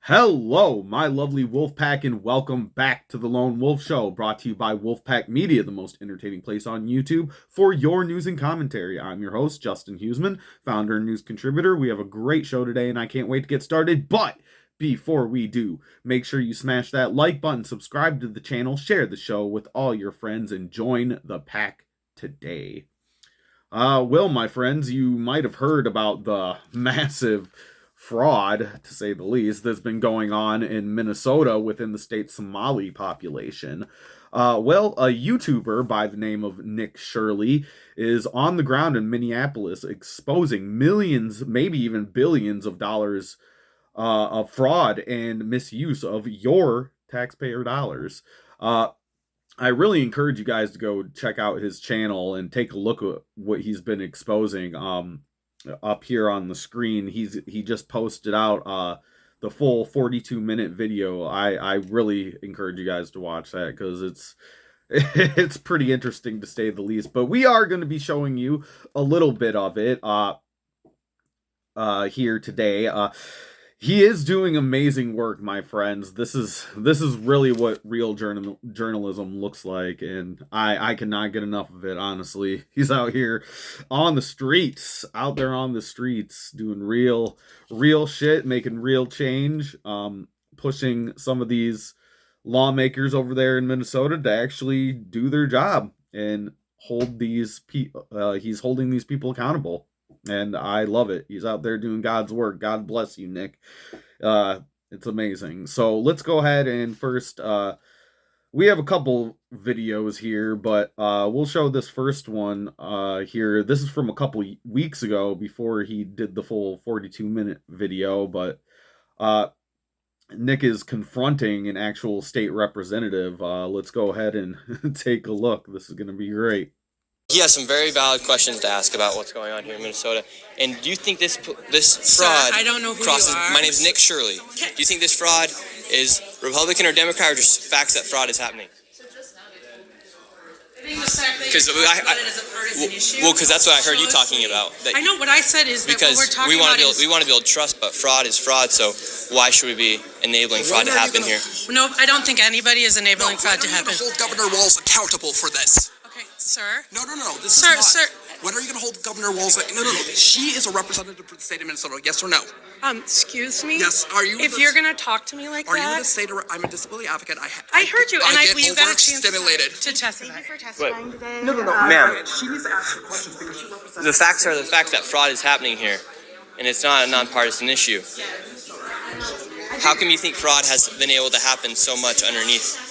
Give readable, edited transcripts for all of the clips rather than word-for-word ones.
Hello, my lovely Wolfpack, and welcome back to the Lone Wolf Show, brought to you by Wolfpack Media, the most entertaining place on YouTube for your news and commentary. I'm your host, Justin Huseman, founder and news contributor. We have a great show today, and I can't wait to get started, but before we do, make sure you smash that like button, subscribe to the channel, share the show with all your friends, and join the pack today. Well, my friends, you might have heard about the massive fraud, to say the least, that's been going on in Minnesota within the state's Somali population. Well, a YouTuber by the name of Nick Shirley is on the ground in Minneapolis exposing millions, maybe even billions of dollars of fraud and misuse of your taxpayer dollars. I really encourage you guys to go check out his channel and take a look at what he's been exposing. Up here on the screen, he just posted out the full 42-minute video. I really encourage you guys to watch that because it's pretty interesting to say the least. But we are going to be showing you a little bit of it here today. He is doing amazing work, my friends. This is really what real journalism looks like, and I cannot get enough of it, honestly. He's out here on the streets, out there on the streets, doing real shit, making real change, pushing some of these lawmakers over there in Minnesota to actually do their job and hold these he's holding these people accountable. And I love it. He's out there doing God's work. God bless you, Nick. It's amazing. So let's go ahead and first, we have a couple videos here, but we'll show this first one here. This is from a couple weeks ago before he did the full 42-minute video, but Nick is confronting an actual state representative. Let's go ahead and take a look. This is going to be great. He has some very valid questions to ask about what's going on here in Minnesota. And do you think this fraud Sir, I don't know who crosses? You are. My name's Nick Shirley. Do you think this fraud is Republican or Democrat, or just facts that fraud is happening? Because because that's what I heard you talking about. I know what I said is that what we're talking about we want to build trust, but fraud is fraud. So why should we be enabling fraud to happen here? No, I don't think anybody is enabling fraud to happen. Hold Governor Walz accountable for this. Okay, sir. No. Sir. When are you going to hold Governor Walz? No. She is a representative for the state of Minnesota. Yes or no? Excuse me. Yes. Are you? If you're going to talk to me like that, are that? you going to say to her, "I'm a disability advocate"? I heard you, and you got a chance to testify. Thank you for testifying today. No, ma'am. She needs to ask her questions because she represents. The facts are the facts that fraud is happening here, and it's not a nonpartisan issue. How come you think fraud has been able to happen so much underneath?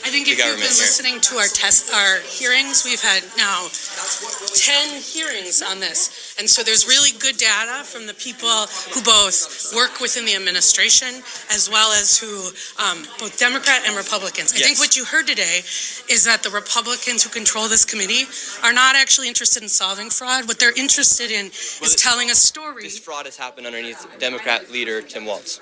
I think if you've been listening to our hearings, we've had now 10 hearings on this. And so there's really good data from the people who both work within the administration as well as who, both Democrat and Republicans. I think what you heard today is that the Republicans who control this committee are not actually interested in solving fraud. What they're interested in is telling a story. This fraud has happened underneath Democrat leader Tim Walz.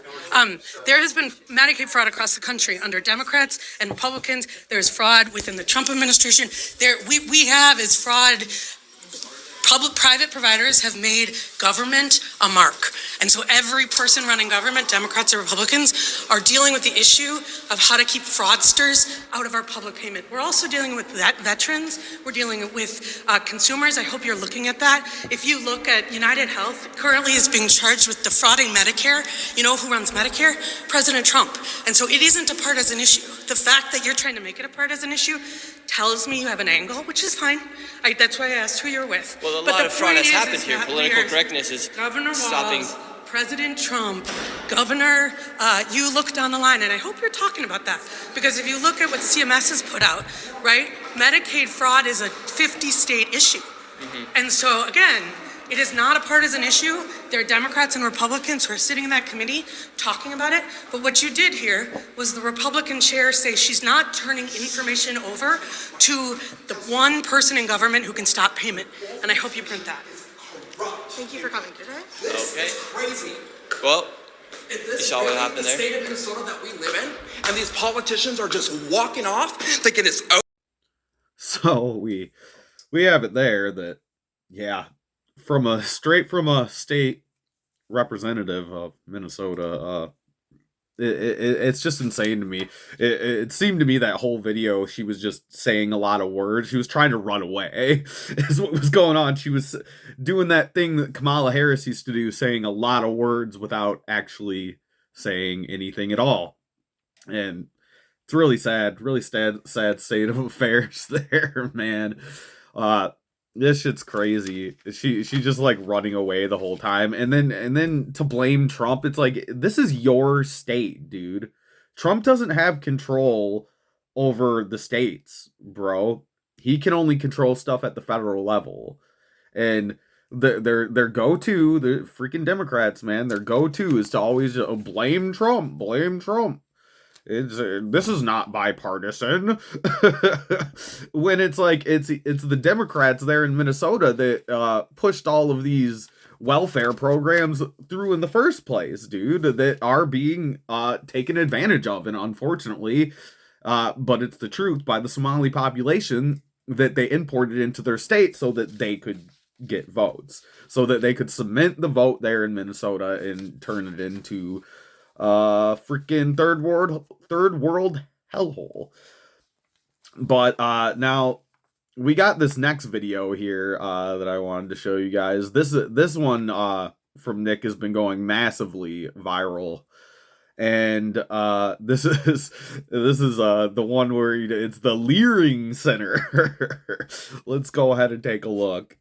There has been Medicaid fraud across the country under Democrats and Republicans. There's fraud within the Trump administration. We have is fraud. Private providers have made government a mark. And so every person running government, Democrats or Republicans, are dealing with the issue of how to keep fraudsters out of our public payment. We're also dealing with veterans. We're dealing with consumers. I hope you're looking at that. If you look at United Health, currently is being charged with defrauding Medicare. You know who runs Medicare? President Trump. And so it isn't a partisan issue. The fact that you're trying to make it a partisan issue tells me you have an angle, which is fine. That's why I asked who you're with. Well, a lot of fraud has happened here. Political correctness is Governor stopping. Walz, President Trump, Governor, you look down the line, and I hope you're talking about that. Because if you look at what CMS has put out, right, Medicaid fraud is a 50-state issue. And so, again, it is not a partisan issue. There are Democrats and Republicans who are sitting in that committee talking about it. But what you did here was the Republican chair say she's not turning information over to the one person in government who can stop payment. And I hope you print that. Thank you for coming today. Okay. Crazy. Well, you saw what happened there. The state of Minnesota that we live in, and these politicians are just walking off, thinking it's over. So we have it there that, yeah, straight from a state representative of Minnesota, It's just insane to me. It seemed to me that whole video she was just saying a lot of words. She was trying to run away is what was going on. She was doing that thing that Kamala Harris used to do, saying a lot of words without actually saying anything at all. And it's really sad state of affairs there, man. This shit's crazy. She's just like running away the whole time, and then to blame Trump. It's like, this is your state, dude. Trump doesn't have control over the states, bro. He can only control stuff at the federal level, and their go-to, the freaking Democrats, man. Their go-to is to always blame Trump, blame Trump. This is not bipartisan. When it's like it's the Democrats there in Minnesota that pushed all of these welfare programs through in the first place, dude, that are being taken advantage of, and unfortunately, but it's the truth, by the Somali population that they imported into their state so that they could get votes, so that they could cement the vote there in Minnesota and turn it into freaking third world hellhole. But now we got this next video here that I wanted to show you guys. This one from Nick has been going massively viral, and this is the one where it's the Leering Center. Let's go ahead and take a look.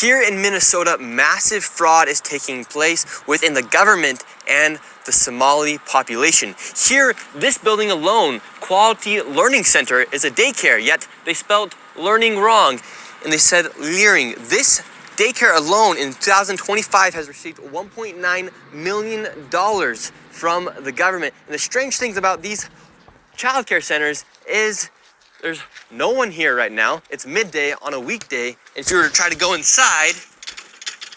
Here in Minnesota, massive fraud is taking place within the government and the Somali population. Here, this building alone, Quality Learning Center, is a daycare, yet they spelled learning wrong, and they said Leering. This daycare alone in 2025 has received $1.9 million from the government. And the strange things about these childcare centers is there's no one here right now. It's midday on a weekday. And if you were to try to go inside,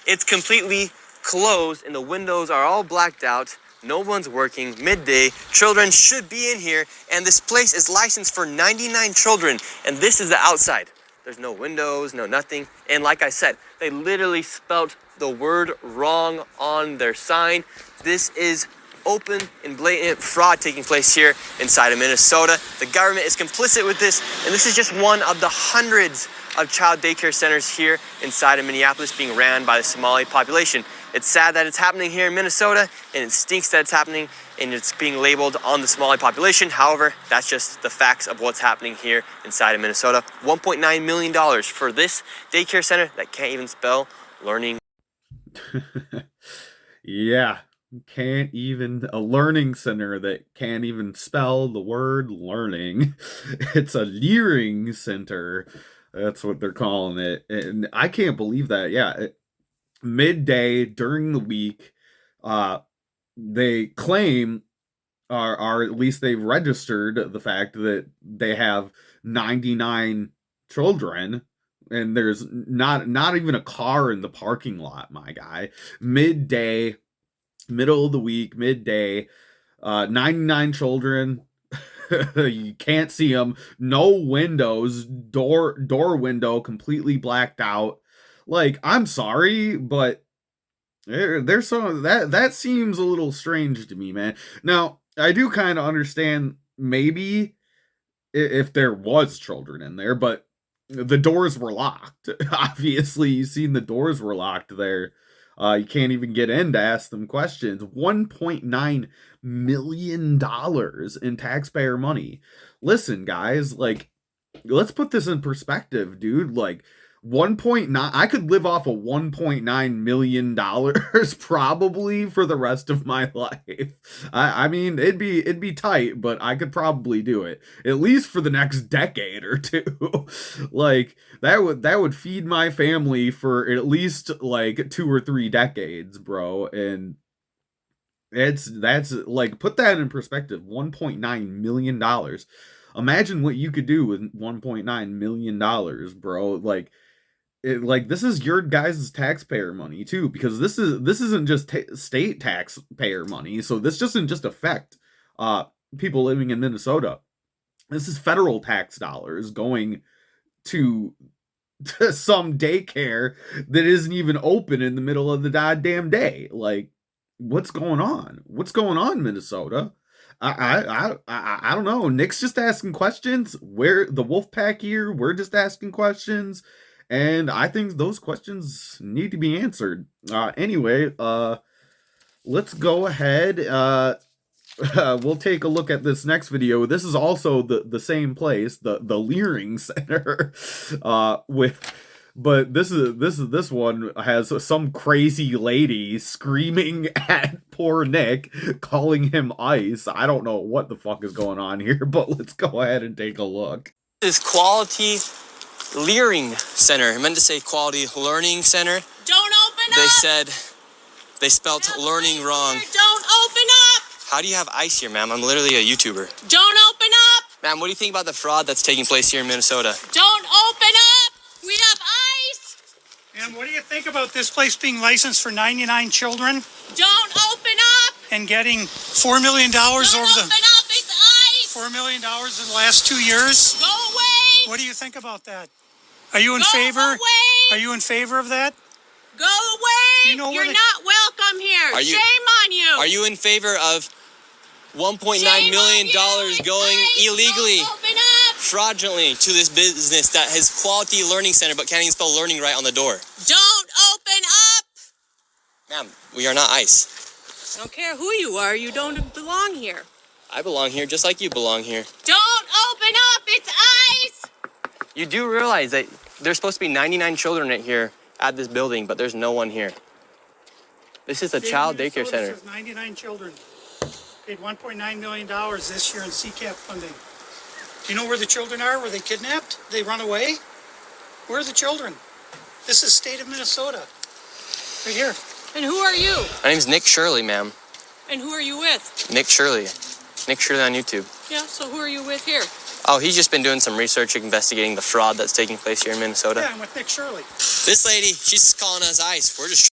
it's completely closed and the windows are all blacked out. No one's working. Midday. Children should be in here. And this place is licensed for 99 children. And this is the outside. There's no windows, no nothing. And like I said, they literally spelled the word wrong on their sign. This is open and blatant fraud taking place here inside of Minnesota. The government is complicit with this, and this is just one of the hundreds of child daycare centers here inside of Minneapolis being ran by the Somali population. It's sad that it's happening here in Minnesota, and it stinks that it's happening and it's being labeled on the Somali population. However, that's just the facts of what's happening here inside of Minnesota. $1.9 million for this daycare center that can't even spell learning. Yeah. A learning center that can't even spell the word learning. It's a Leering Center. That's what they're calling it. And I can't believe that. Yeah. Midday during the week, they claim, or at least they've registered the fact that they have 99 children, and there's not even a car in the parking lot, my guy. Midday, middle of the week, midday, 99 children. You can't see them. No windows. Door window completely blacked out. Like, I'm sorry, but there's some that seems a little strange to me, man. Now, I do kind of understand maybe if there was children in there, but the doors were locked. Obviously, you've seen the doors were locked there. You can't even get in to ask them questions. $1.9 million in taxpayer money. Listen, guys, like, let's put this in perspective, dude. Like, 1.9, I could live off of $1.9 million probably for the rest of my life. I mean, it'd be tight, but I could probably do it at least for the next decade or two. Like, that would feed my family for at least like 2 or 3 decades, bro. And that's like, put that in perspective. $1.9 million. Imagine what you could do with $1.9 million, bro. Like, this is your guys' taxpayer money too, because this isn't just state taxpayer money. So this doesn't just affect people living in Minnesota. This is federal tax dollars going to some daycare that isn't even open in the middle of the goddamn day. Like, what's going on? What's going on, Minnesota? I don't know. Nick's just asking questions. We're the Wolfpack here. We're just asking questions, and I think those questions need to be answered. Anyway, let's go ahead. We'll take a look at this next video. This is also the same place, the Leering Center, but this one has some crazy lady screaming at poor Nick, calling him ice. I don't know what the fuck is going on here, but let's go ahead and take a look. This Quality Leering Center. I meant to say Quality Learning Center. Don't open They up. said they spelt learning wrong. Don't open up. How do you have ice here, ma'am? I'm literally a YouTuber. Don't open up. Ma'am, what do you think about the fraud that's taking place here in Minnesota? Don't open up. We have ice. And what do you think about this place being licensed for 99 children Don't open up. and getting $4 million Don't over open the up. It's ice. $4 million in the last 2 years? Go away. What do you think about that? Are you in Go favor? away. Are you in favor of that? Go away. You know You're where the- not welcome here. Are you- Shame on you. Are you in favor of $1.9 Shame million on you. It's going ice. illegally, Don't open up. fraudulently to this business that has Quality Learning Center but can't even spell learning right on the door? Don't open up. Ma'am, we are not ICE. I don't care who you are. You don't belong here. I belong here just like you belong here. Don't open up. It's ice. You do realize that there's supposed to be 99 children here at this building, but there's no one here. This is a child daycare Minnesota center. says 99 children. Paid $1.9 million this year in CCAP funding. Do you know where the children are? Were they kidnapped? They run away? Where are the children? This is state of Minnesota. Right here. And who are you? My name's Nick Shirley, ma'am. And who are you with? Nick Shirley. Nick Shirley on YouTube. Yeah, so who are you with here? Oh, he's just been doing some research investigating the fraud that's taking place here in Minnesota. Yeah, I'm with Nick Shirley. This lady, she's calling us ICE. We're just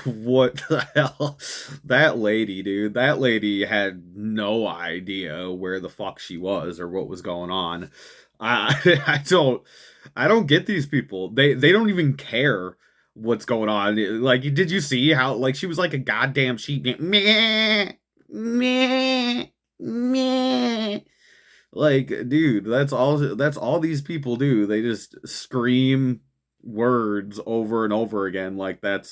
What the hell? That lady, dude. That lady had no idea where the fuck she was or what was going on. I don't get these people. They don't even care what's going on. Like, did you see how, like, she was like a goddamn sheep? Meh, meh, meh. Like, dude, that's all these people do. They just scream words over and over again. Like, and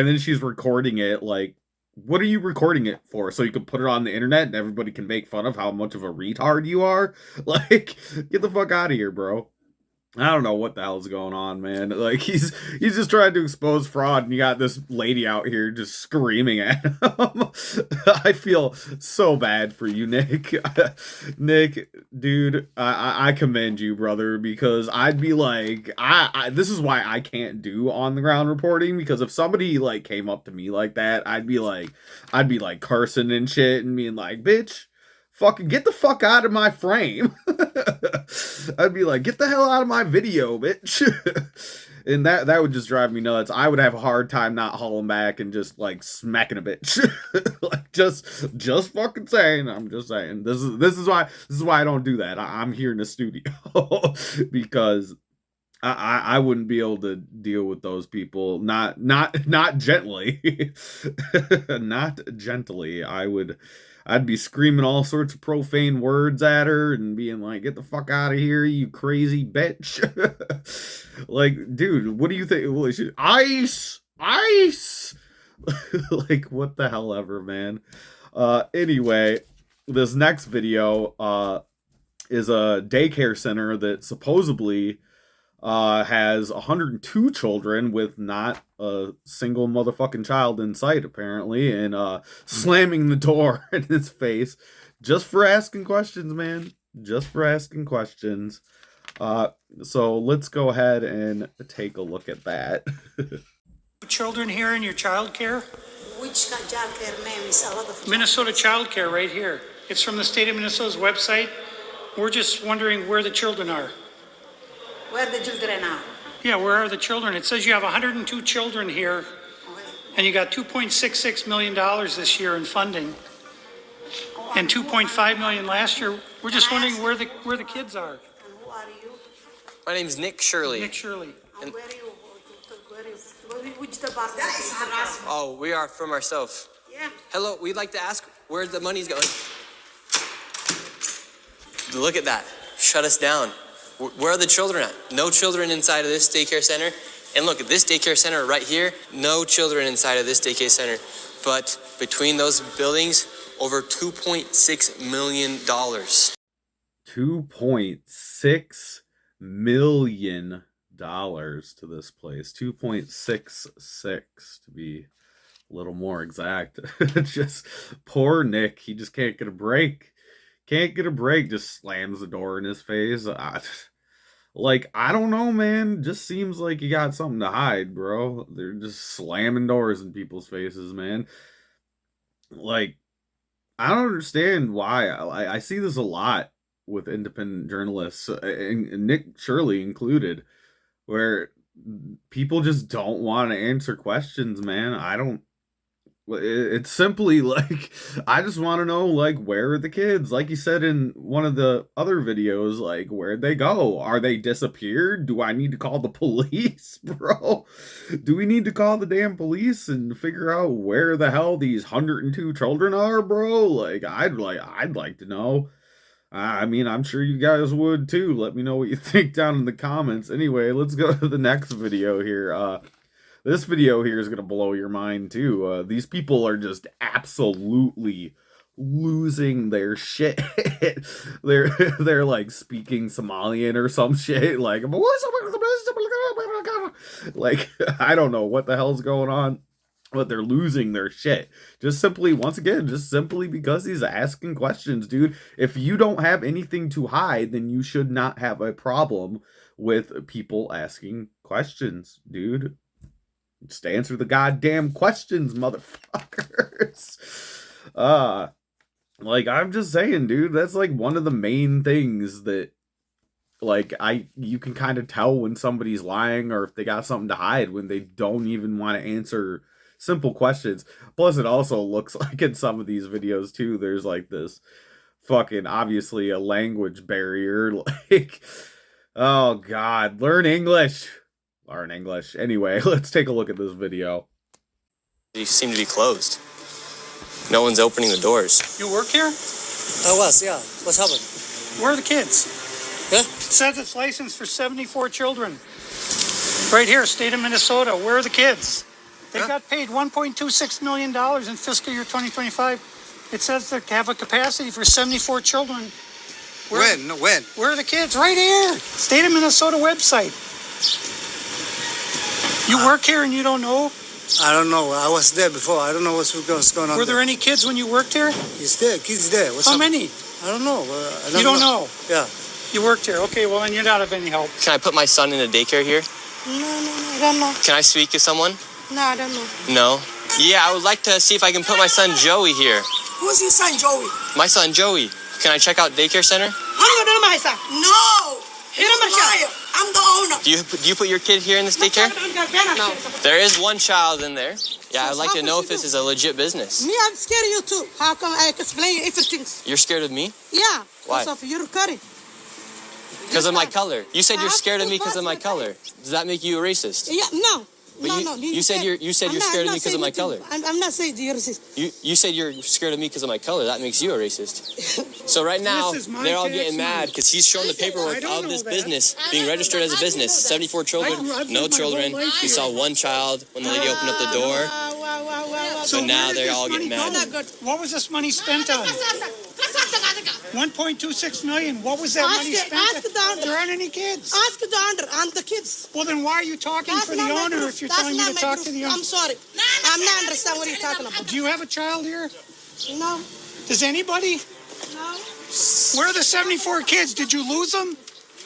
then she's recording it. Like, what are you recording it for? So you can put it on the internet and everybody can make fun of how much of a retard you are? Like, get the fuck out of here, bro. I don't know what the hell's going on, man. Like, he's just trying to expose fraud, and you got this lady out here just screaming at him. I feel so bad for you, Nick. Nick, dude, I commend you, brother, because I'd be like, this is why I can't do on the ground reporting, because if somebody like came up to me like that, I'd be like cursing and shit and being like, bitch, fucking get the fuck out of my frame. I'd be like, get the hell out of my video, bitch. And that would just drive me nuts. I would have a hard time not hauling back and just like smacking a bitch. Like, just fucking saying. I'm just saying. This is why I don't do that. I'm here in the studio because I wouldn't be able to deal with those people. Not gently. Not gently. I'd be screaming all sorts of profane words at her and being like, get the fuck out of here, you crazy bitch. Like, dude, what do you think? Ice! Like, what the hell ever, man. Anyway, this next video is a daycare center that supposedly has 102 children with not a single motherfucking child in sight, apparently, and slamming the door in his face just for asking questions, man. Just for asking questions. So let's go ahead and take a look at that. Children here in your child care? Which child care name is a lot of Minnesota Child Care right here. It's from the state of Minnesota's website. We're just wondering where the children are. where the children are. Yeah, where are the children? It says you have 102 children here, Okay. and you got $2.66 million this year in funding, and $2.5 million last year. We're just wondering where the kids are. And who are you? My name's Nick Shirley. Nick Shirley. And where you which department? Oh, we are from ourselves. Yeah. Hello, we'd like to ask where the money's going. Look at that. Shut us down. Where are the children at? No children inside of this daycare center. And look at this daycare center right here. No children inside of this daycare center. But between those buildings, over $2.6 million. $2.6 million to this place. 2.66 to be a little more exact. Just poor Nick. He just can't get a break. Can't get a break. Just slams the door in his face. I don't know, man. Just seems like you got something to hide, bro. They're just slamming doors in people's faces, man. Like, I don't understand why. I see this a lot with independent journalists, and Nick Shirley included, where people just don't want to answer questions, man. It's simply like, I just want to know, like, where are the kids? Like you said in one of the other videos, like, where'd they go? Are they disappeared? Do I need to call the police, bro? Do we need to call the damn police and figure out where the hell these 102 children are, bro? Like, I'd like to know. I mean, I'm sure you guys would too. Let me know what you think down in the comments. Anyway, let's go to the next video here. This video here is going to blow your mind too. These people are just absolutely losing their shit. they're like speaking Somalian or some shit. Like, I don't know what the hell's going on, but they're losing their shit. Just simply because he's asking questions, dude. If you don't have anything to hide, then you should not have a problem with people asking questions, dude. Just answer the goddamn questions, motherfuckers. Like, I'm just saying, dude, that's like one of the main things that, like, you can kind of tell when somebody's lying or if they got something to hide when they don't even want to answer simple questions. Plus, it also looks like in some of these videos too, there's like this fucking, obviously a language barrier. Like, oh God, learn English. Anyway, let's take a look at this video. They seem to be closed. No one's opening the doors. You work here? I was, yeah. What's happened? Where are the kids? Yeah? It says it's licensed for 74 children. Right here, state of Minnesota. Where are the kids? They got paid $1.26 million in fiscal year 2025. It says they have a capacity for 74 children. When? Where are the kids? Right here. State of Minnesota website. You work here and you don't know? I don't know. I was there before. I don't know what's going on. Were there any kids when you worked here? He's there. Kids there. How many? I don't know. You don't know? Yeah. You worked here. Okay, well, then you're not of any help. Can I put my son in a daycare here? No, I don't know. Can I speak to someone? No, I don't know. No? Yeah, I would like to see if I can put my son Joey here. Who's your son, Joey? My son Joey. Can I check out daycare center? No! You're a liar. I'm the owner. Do you put your kid here in this daycare? No. There is one child in there. Yeah, I'd like to know if this is a legit business. Me, I'm scared of you too. How come I explain everything? You're scared of me? Yeah. Why? Because of your curry. Because of my color. You said you're scared of me because of my color. Does that make you a racist? Yeah, no. But No. you said you're scared of me because of my color. I'm not saying you're racist. You said you're scared of me because of my color. That makes you a racist. So right now, they're all getting mad because he's showing the paperwork of this business being registered as a business. 74 children, no children. We saw one child when the lady opened up the door. So But now where did they're this all money getting mad. go? What was this money spent on? 1.26 million. What was that money spent ask on? the owner. There aren't any kids. Ask the owner and the kids. Well, then why are you talking for the not my owner group. if you're That's telling me not to my talk group. to the owner? I'm sorry. I'm not understand what you're talking about. Do you have a child here? No. Does anybody? No. Where are the 74 kids? Did you lose them?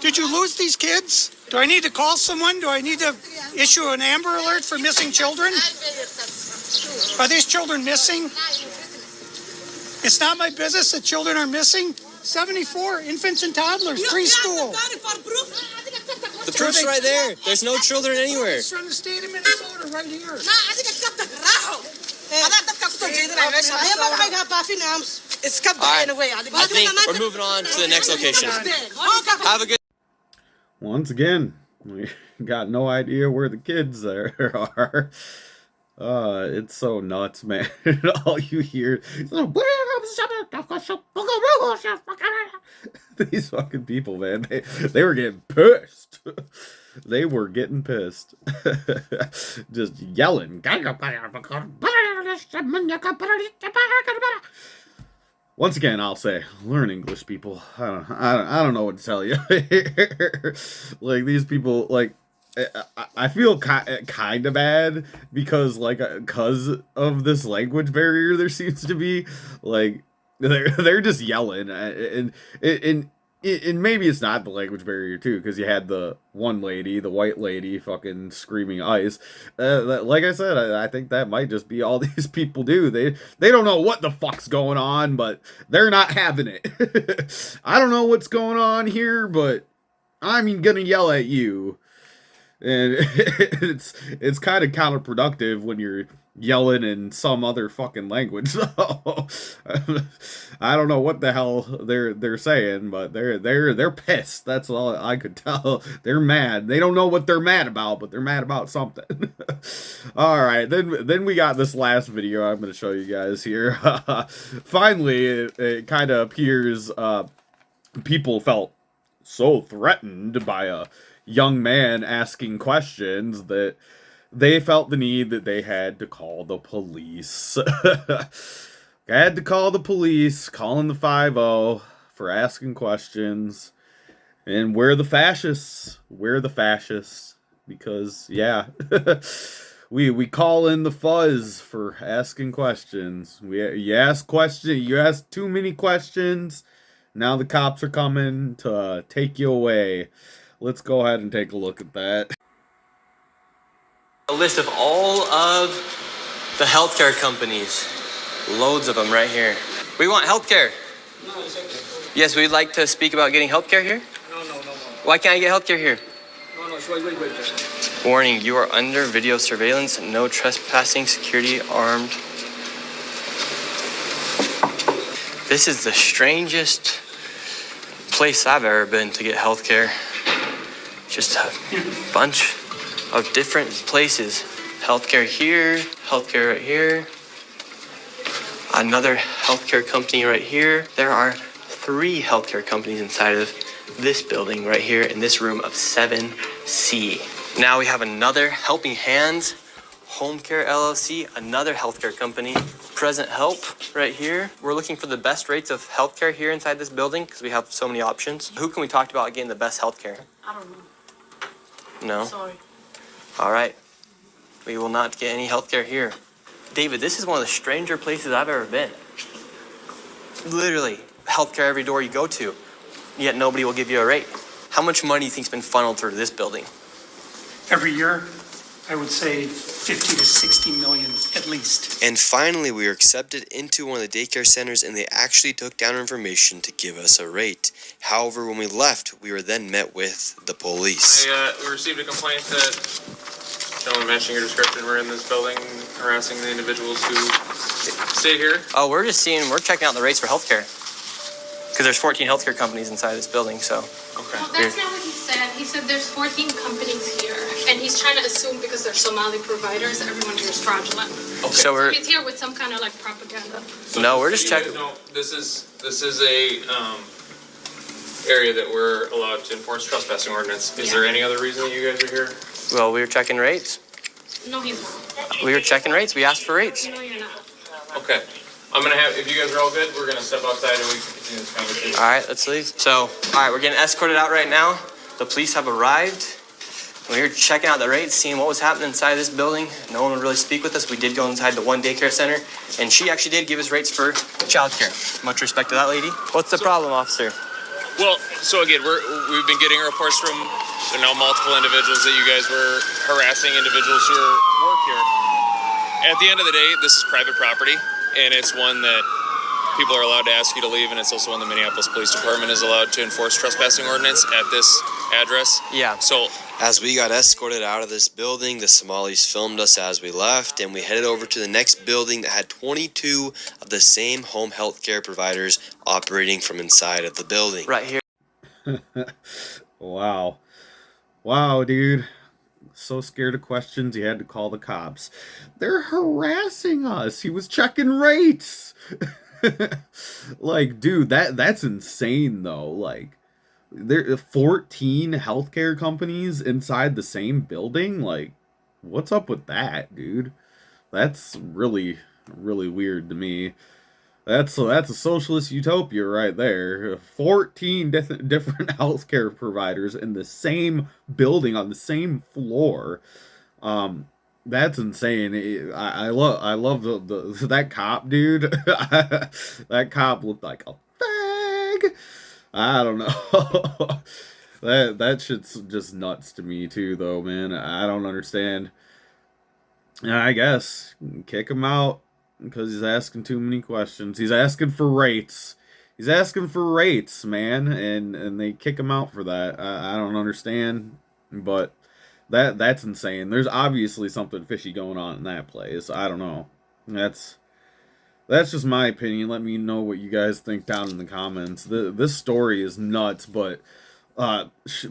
Did you lose these kids? Do I need to call someone? Do I need to issue an Amber Alert for missing children? Are these children missing? It's not my business that children are missing. 74 infants and toddlers, preschool. The proof's right there. There's no children anywhere. It's from the state of Minnesota right here. I think we're moving on to the next location. Have a good. Once again, We got no idea where the kids there are. It's so nuts, man. All you hear is these fucking people, man. They were getting pissed. They were getting pissed. Just yelling. Once again, I'll say, learn English, people. I don't know what to tell you. Like these people, like I feel kind of bad because of this language barrier there seems to be. Like they're just yelling and maybe it's not the language barrier too, because you had the one lady, the white lady, fucking screaming ice. Like I said, I think that might just be all these people do. They don't know what the fuck's going on, but they're not having it. I don't know what's going on here, but I'm gonna yell at you. And it's kind of counterproductive when you're yelling in some other fucking language. So I don't know what the hell they're saying, but they're pissed. That's all I could tell. They're mad. They don't know what they're mad about, but they're mad about something. All right, then we got this last video I'm going to show you guys here. Finally, it kind of appears people felt so threatened by a young man asking questions that they felt the need that they had to call the police. Had to call the police, calling the 5-0 for asking questions. And we're the fascists. We're the fascists. Because, yeah, we call in the fuzz for asking questions. You ask too many questions, now the cops are coming to take you away. Let's go ahead and take a look at that. A list of all of the healthcare companies. Loads of them right here. We want healthcare. No, it's okay. Yes, we'd like to speak about getting healthcare here. No. Why can't I get healthcare here? No, wait. Warning, you are under video surveillance. No trespassing, security armed. This is the strangest place I've ever been to get healthcare. Just a bunch of different places. Healthcare here, healthcare right here. Another healthcare company right here. There are 3 healthcare companies inside of this building right here in this room of 7C. Now we have another Helping Hands, Home Care LLC, another healthcare company, Present Help right here. We're looking for the best rates of healthcare here inside this building because we have so many options. Who can we talk about getting the best healthcare? I don't know. No? Sorry. All right. We will not get any healthcare here. David, this is one of the stranger places I've ever been. Literally, healthcare every door you go to, yet nobody will give you a rate. How much money do you think's been funneled through this building? Every year, I would say 50 to 60 million at least. And finally, we were accepted into one of the daycare centers, and they actually took down our information to give us a rate. However, when we left, we were then met with the police. We received a complaint that gentlemen matching your description were in this building harassing the individuals who stay here. Oh, we're checking out the rates for healthcare. Because there's 14 healthcare companies inside this building, so. Okay. Well, that's not what he said. He said there's 14 companies here, and he's trying to assume because they're Somali providers, everyone here is fraudulent. Okay. So He's here with some kind of like propaganda. No, we're just You guys checking. know, this is a area that we're allowed to enforce trespassing ordinance. Is there any other reason that you guys are here? Well, we were checking rates. No, he's not. We were checking rates. We asked for rates. No, you're not. Okay. I'm gonna have, if you guys are all good, we're gonna step outside and we can continue this conversation. All right, let's leave. So, all right, we're getting escorted out right now. The police have arrived. We were checking out the rates, seeing what was happening inside this building. No one would really speak with us. We did go inside the one daycare center, and she actually did give us rates for childcare. Much respect to that lady. What's the problem, officer? Well, so again, we've been getting reports from multiple individuals that you guys were harassing individuals who work here. At the end of the day, this is private property, and it's one that people are allowed to ask you to leave, and it's also one the Minneapolis Police Department is allowed to enforce trespassing ordinance at this address. Yeah. So as we got escorted out of this building, the Somalis filmed us as we left, and we headed over to the next building that had 22 of the same home health care providers operating from inside of the building. Right here. Wow. Wow, dude. So scared of questions, he had to call the cops. They're harassing us. He was checking rates. Like, dude, that's insane though. Like, there are 14 healthcare companies inside the same building. Like, what's up with that, dude? That's really, really weird to me. That's a socialist utopia right there. 14 different healthcare providers in the same building on the same floor. Um, that's insane. I love the that cop dude. That cop looked like a fag. I don't know. That shit's just nuts to me too, though, man. I don't understand. I guess kick him out because he's asking too many questions. He's asking for rates. He's asking for rates, man, and they kick him out for that. I don't understand, but that's insane. There's obviously something fishy going on in that place. I don't know. That's just my opinion. Let me know what you guys think down in the comments. This story is nuts, but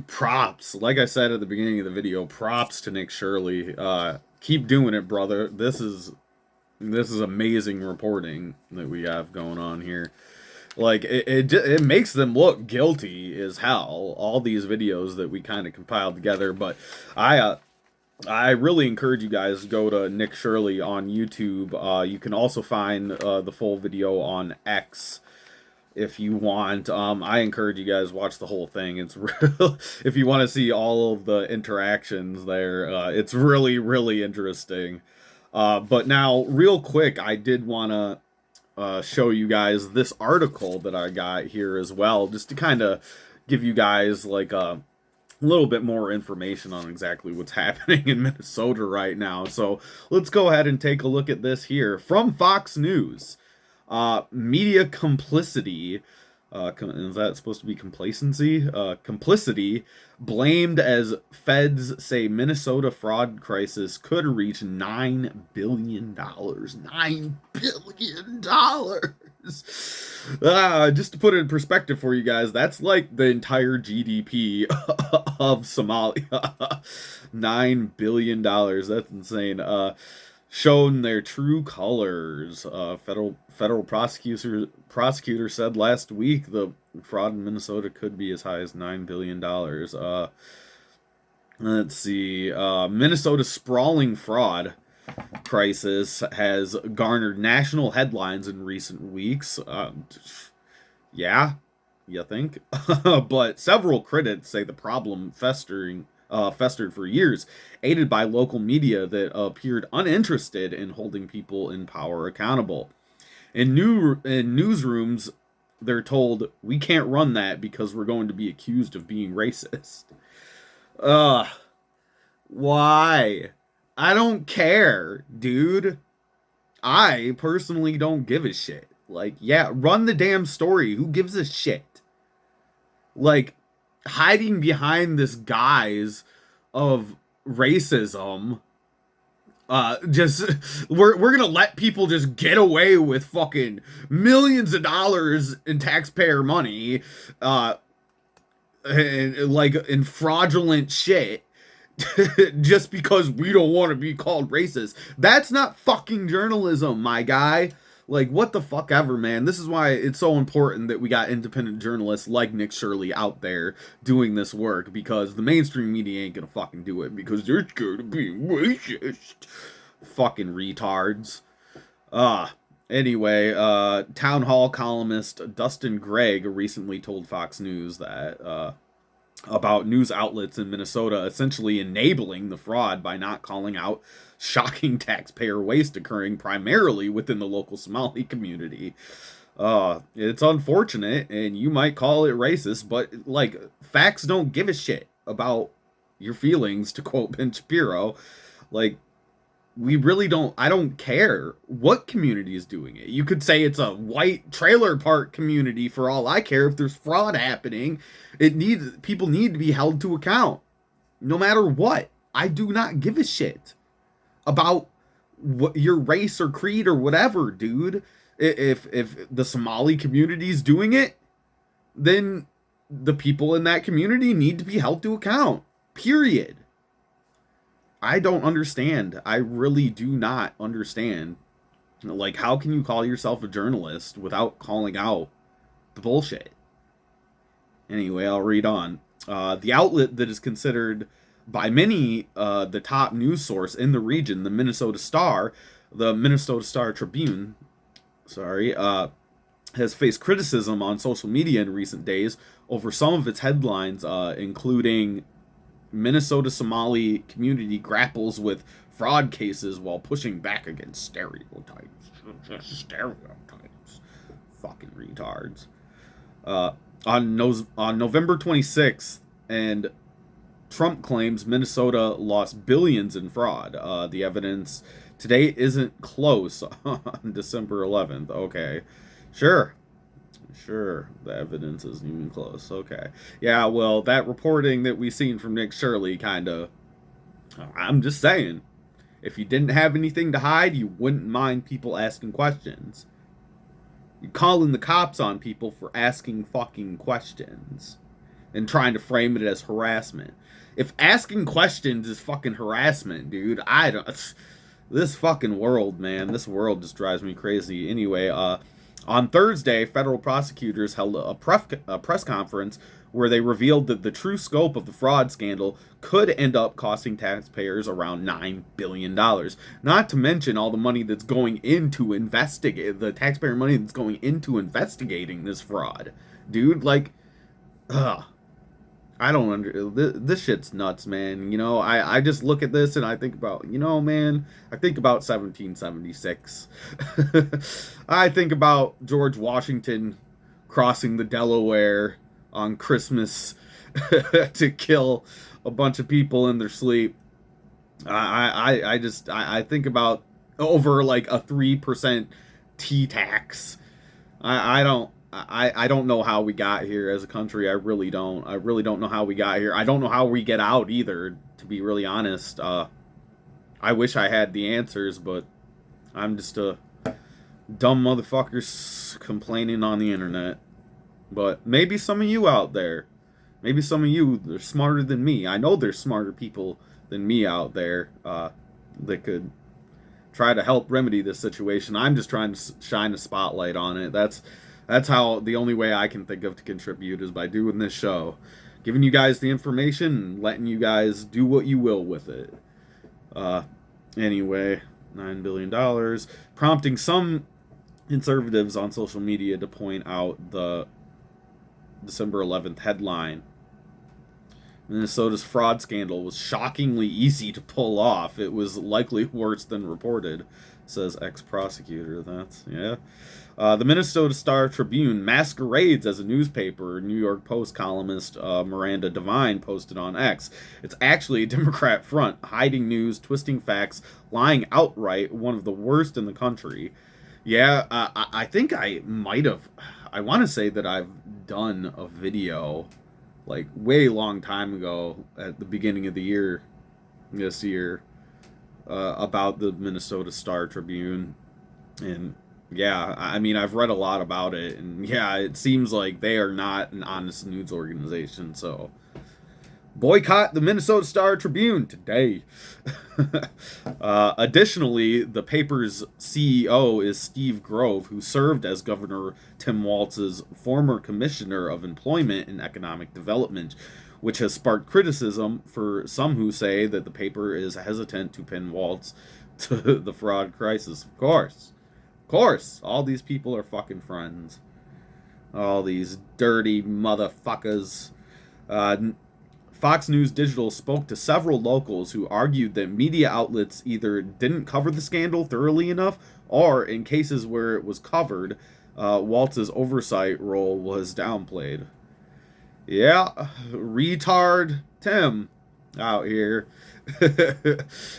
props. Like I said at the beginning of the video, props to Nick Shirley. Keep doing it, brother. This is amazing reporting that we have going on here. Like, it makes them look guilty as hell, all these videos that we kind of compiled together. But I really encourage you guys to go to Nick Shirley on YouTube. You can also find the full video on X if you want. I encourage you guys to watch the whole thing. It's real, if you want to see all of the interactions there, it's really, really interesting. But now, real quick, I did want to show you guys this article that I got here as well, just to kind of give you guys like a little bit more information on exactly what's happening in Minnesota right now. So let's go ahead and take a look at this here from Fox News. Media complicity, is that supposed to be complacency? Complicity blamed as feds say Minnesota fraud crisis could reach $9 billion. $9 billion! Just to put it in perspective for you guys, that's like the entire GDP of Somalia. $9 billion, that's insane. Shown their true colors. Federal prosecutor said last week the fraud in Minnesota could be as high as $9 billion. Let's see. Minnesota's sprawling fraud crisis has garnered national headlines in recent weeks. Yeah, you think? But several critics say the problem festered for years, aided by local media that appeared uninterested in holding people in power accountable. In newsrooms, they're told, we can't run that because we're going to be accused of being racist. Why? I don't care, dude. I personally don't give a shit. Like, yeah, run the damn story. Who gives a shit? Like, hiding behind this guise of racism, just we're gonna let people just get away with fucking millions of dollars in taxpayer money, and like in fraudulent shit, just because we don't want to be called racist. That's not fucking journalism, my guy. Like, what the fuck ever, man. This is why it's so important that we got independent journalists like Nick Shirley out there doing this work, because the mainstream media ain't gonna fucking do it because they're scared of being racist. Fucking retards. Anyway, town hall columnist Dustin Gregg recently told Fox News that, about news outlets in Minnesota essentially enabling the fraud by not calling out shocking taxpayer waste occurring primarily within the local Somali community. It's unfortunate, and you might call it racist, but, like, facts don't give a shit about your feelings, to quote Ben Shapiro. Like, we really don't, I don't care what community is doing it. You could say it's a white trailer park community for all I care. If there's fraud happening, people need to be held to account. No matter what. I do not give a shit about what your race or creed or whatever, dude. If the Somali community is doing it, then the people in that community need to be held to account. Period. I don't understand. I really do not understand. Like, how can you call yourself a journalist without calling out the bullshit? Anyway, I'll read on. The outlet that is considered by many the top news source in the region, the Minnesota Star Tribune, has faced criticism on social media in recent days over some of its headlines, including Minnesota Somali community grapples with fraud cases while pushing back against stereotypes. Stereotypes. Fucking retards. On November 26th, and Trump claims Minnesota lost billions in fraud. The evidence today isn't close on December 11th. Okay. Sure, the evidence isn't even close. Okay. Yeah, well, that reporting that we seen from Nick Shirley kind of... I'm just saying, if you didn't have anything to hide, you wouldn't mind people asking questions. You're calling the cops on people for asking fucking questions and trying to frame it as harassment. If asking questions is fucking harassment, dude, I don't... This fucking world, man, this world just drives me crazy. Anyway, on Thursday, federal prosecutors held a press conference where they revealed that the true scope of the fraud scandal could end up costing taxpayers around $9 billion. Not to mention all the money that's going into the taxpayer money that's going into investigating this fraud. Dude, like, I don't this shit's nuts, man. You know, I just look at this and I think about, man, I think about 1776. I think about George Washington crossing the Delaware on Christmas to kill a bunch of people in their sleep. I think about over like a 3% tea tax. I don't know how we got here as a country. I really don't know how we got here. I don't know how we get out either, to be really honest. I wish I had the answers, but I'm just a dumb motherfucker complaining on the internet. But maybe some of you out there, maybe some of you, they're smarter than me. I know there's smarter people than me out there that could try to help remedy this situation. I'm just trying to shine a spotlight on it. That's how, the only way I can think of to contribute is by doing this show. Giving you guys the information and letting you guys do what you will with it. Anyway, $9 billion. Prompting some conservatives on social media to point out the December 11th headline. Minnesota's fraud scandal was shockingly easy to pull off. It was likely worse than reported, says ex-prosecutor. The Minnesota Star Tribune masquerades as a newspaper, New York Post columnist Miranda Devine posted on X. It's actually a Democrat front, hiding news, twisting facts, lying outright, one of the worst in the country. Yeah, I think I might have... I want to say that I've done a video, like, way long time ago, at the beginning of the year, this year, about the Minnesota Star Tribune, and yeah, I mean, I've read a lot about it, and yeah, it seems like they are not an honest news organization, so boycott the Minnesota Star Tribune today. Additionally, the paper's CEO is Steve Grove, who served as Governor Tim Walz's former Commissioner of Employment and Economic Development, which has sparked criticism for some who say that the paper is hesitant to pin Walz to the fraud crisis. Of course, all these people are fucking friends. All these dirty motherfuckers. Fox News Digital spoke to several locals who argued that media outlets either didn't cover the scandal thoroughly enough, or in cases where it was covered, Walz's oversight role was downplayed. Yeah, retard Tim out here.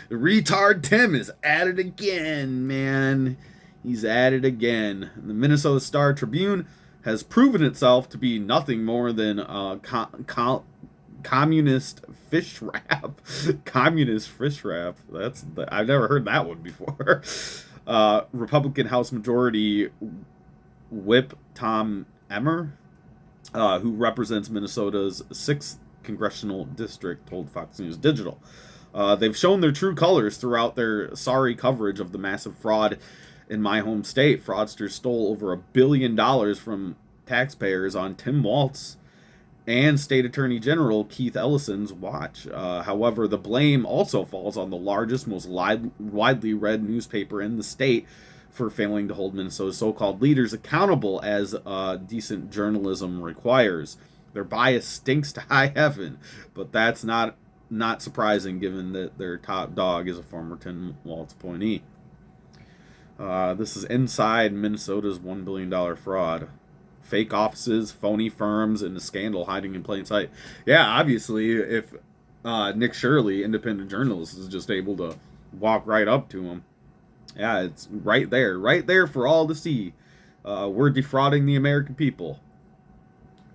Retard Tim is at it again, man. He's at it again. The Minnesota Star Tribune has proven itself to be nothing more than communist fish wrap. Communist fish wrap. I've never heard that one before. Republican House Majority Whip Tom Emmer, who represents Minnesota's 6th congressional district told Fox News Digital. They've shown their true colors throughout their sorry coverage of the massive fraud in my home state. Fraudsters stole over $1 billion from taxpayers on Tim Walz and State Attorney General Keith Ellison's watch. However, the blame also falls on the largest, most widely read newspaper in the state for failing to hold Minnesota's so-called leaders accountable as decent journalism requires. Their bias stinks to high heaven, but that's not surprising given that their top dog is a former Tim Walz appointee. This is inside Minnesota's $1 billion fraud. Fake offices, phony firms, and a scandal hiding in plain sight. Yeah, obviously, if Nick Shirley, independent journalist, is just able to walk right up to him, yeah, it's right there for all to see. We're defrauding the American people,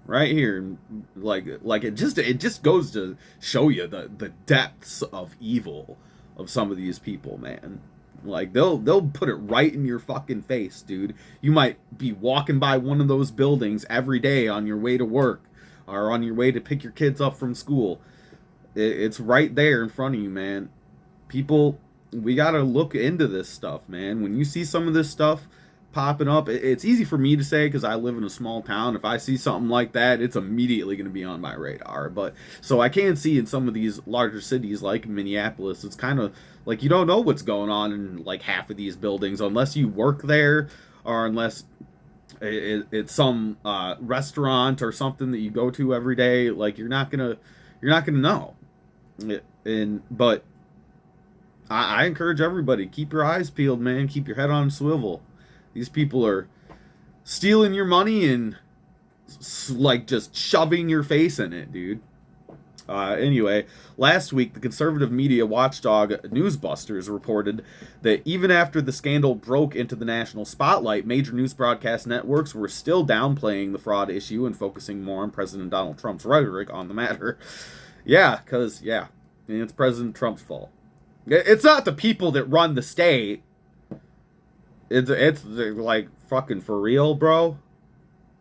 right here. Like it just goes to show you the depths of evil of some of these people, man. Like, they'll put it right in your fucking face, dude. You might be walking by one of those buildings every day on your way to work or on your way to pick your kids up from school. It's right there in front of you, man. People, we gotta look into this stuff, man. When you see some of this stuff popping up, it's easy for me to say because I live in a small town. If I see something like that, it's immediately going to be on my radar. But so I can see in some of these larger cities like Minneapolis, it's kind of like you don't know what's going on in like half of these buildings unless you work there or unless it's some restaurant or something that you go to every day. Like you're not gonna know. But I encourage everybody, keep your eyes peeled, man. Keep your head on a swivel. These people are stealing your money and like just shoving your face in it, dude. Anyway, last week, the conservative media watchdog Newsbusters reported that even after the scandal broke into the national spotlight, major news broadcast networks were still downplaying the fraud issue and focusing more on President Donald Trump's rhetoric on the matter. Yeah, because, it's President Trump's fault. It's not the people that run the state. It's like fucking for real, bro.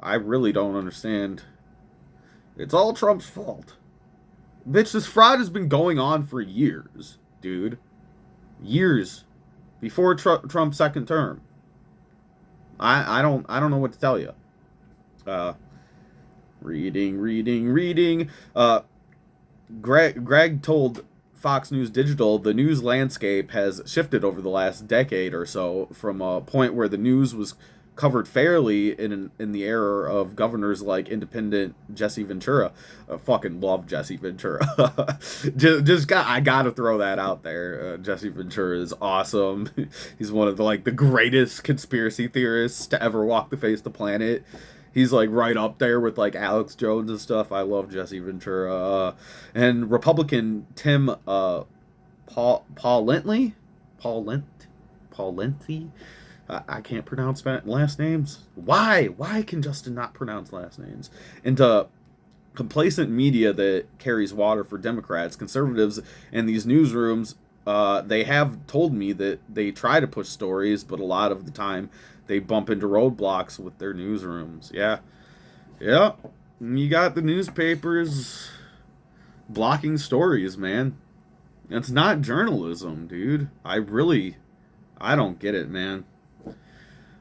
I really don't understand. It's all Trump's fault. Bitch, this fraud has been going on for years, dude. Years. Before Trump's second term. I don't know what to tell you. Reading. Greg told Fox News Digital the news landscape has shifted over the last decade or so from a point where the news was covered fairly in the era of governors like independent Jesse Ventura. I fucking love Jesse Ventura. I gotta throw that out there. Jesse Ventura is awesome. He's one of the greatest conspiracy theorists to ever walk the face of the planet. He's like right up there with like Alex Jones and stuff. I love Jesse Ventura. And Republican Tim Paul Lentley. I can't pronounce last names. Why can Justin not pronounce last names? And complacent media that carries water for Democrats, conservatives, and these newsrooms, they have told me that they try to push stories, but a lot of the time they bump into roadblocks with their newsrooms. Yeah. You got the newspapers blocking stories, man. It's not journalism, dude. I don't get it, man.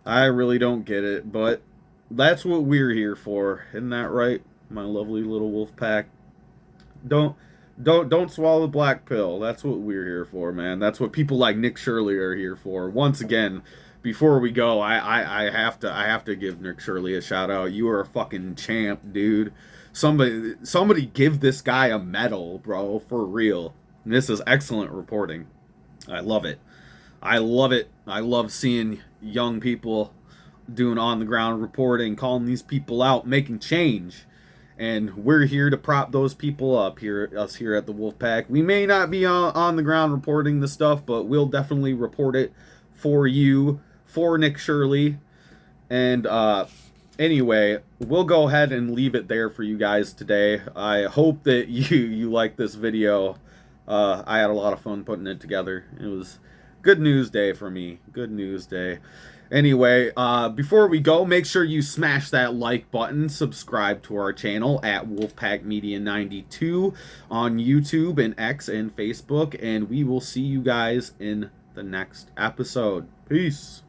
I really don't get it, but that's what we're here for. Isn't that right, my lovely little wolf pack? Don't swallow the black pill. That's what we're here for, man. That's what people like Nick Shirley are here for. Once again, before we go, I have to give Nick Shirley a shout out. You are a fucking champ, dude. Somebody give this guy a medal, bro, for real. And this is excellent reporting. I love it. I love seeing young people doing on-the-ground reporting, calling these people out, making change. And we're here to prop those people up us here at the Wolfpack. We may not be on the ground reporting the stuff, but we'll definitely report it for you, for Nick Shirley. And anyway, we'll go ahead and leave it there for you guys today. I hope that you like this video. I had a lot of fun putting it together. It was Good news day for me. Good news day. Anyway, before we go, make sure you smash that like button, subscribe to our channel at Wolfpack Media 92 on YouTube and X and Facebook, and we will see you guys in the next episode. Peace.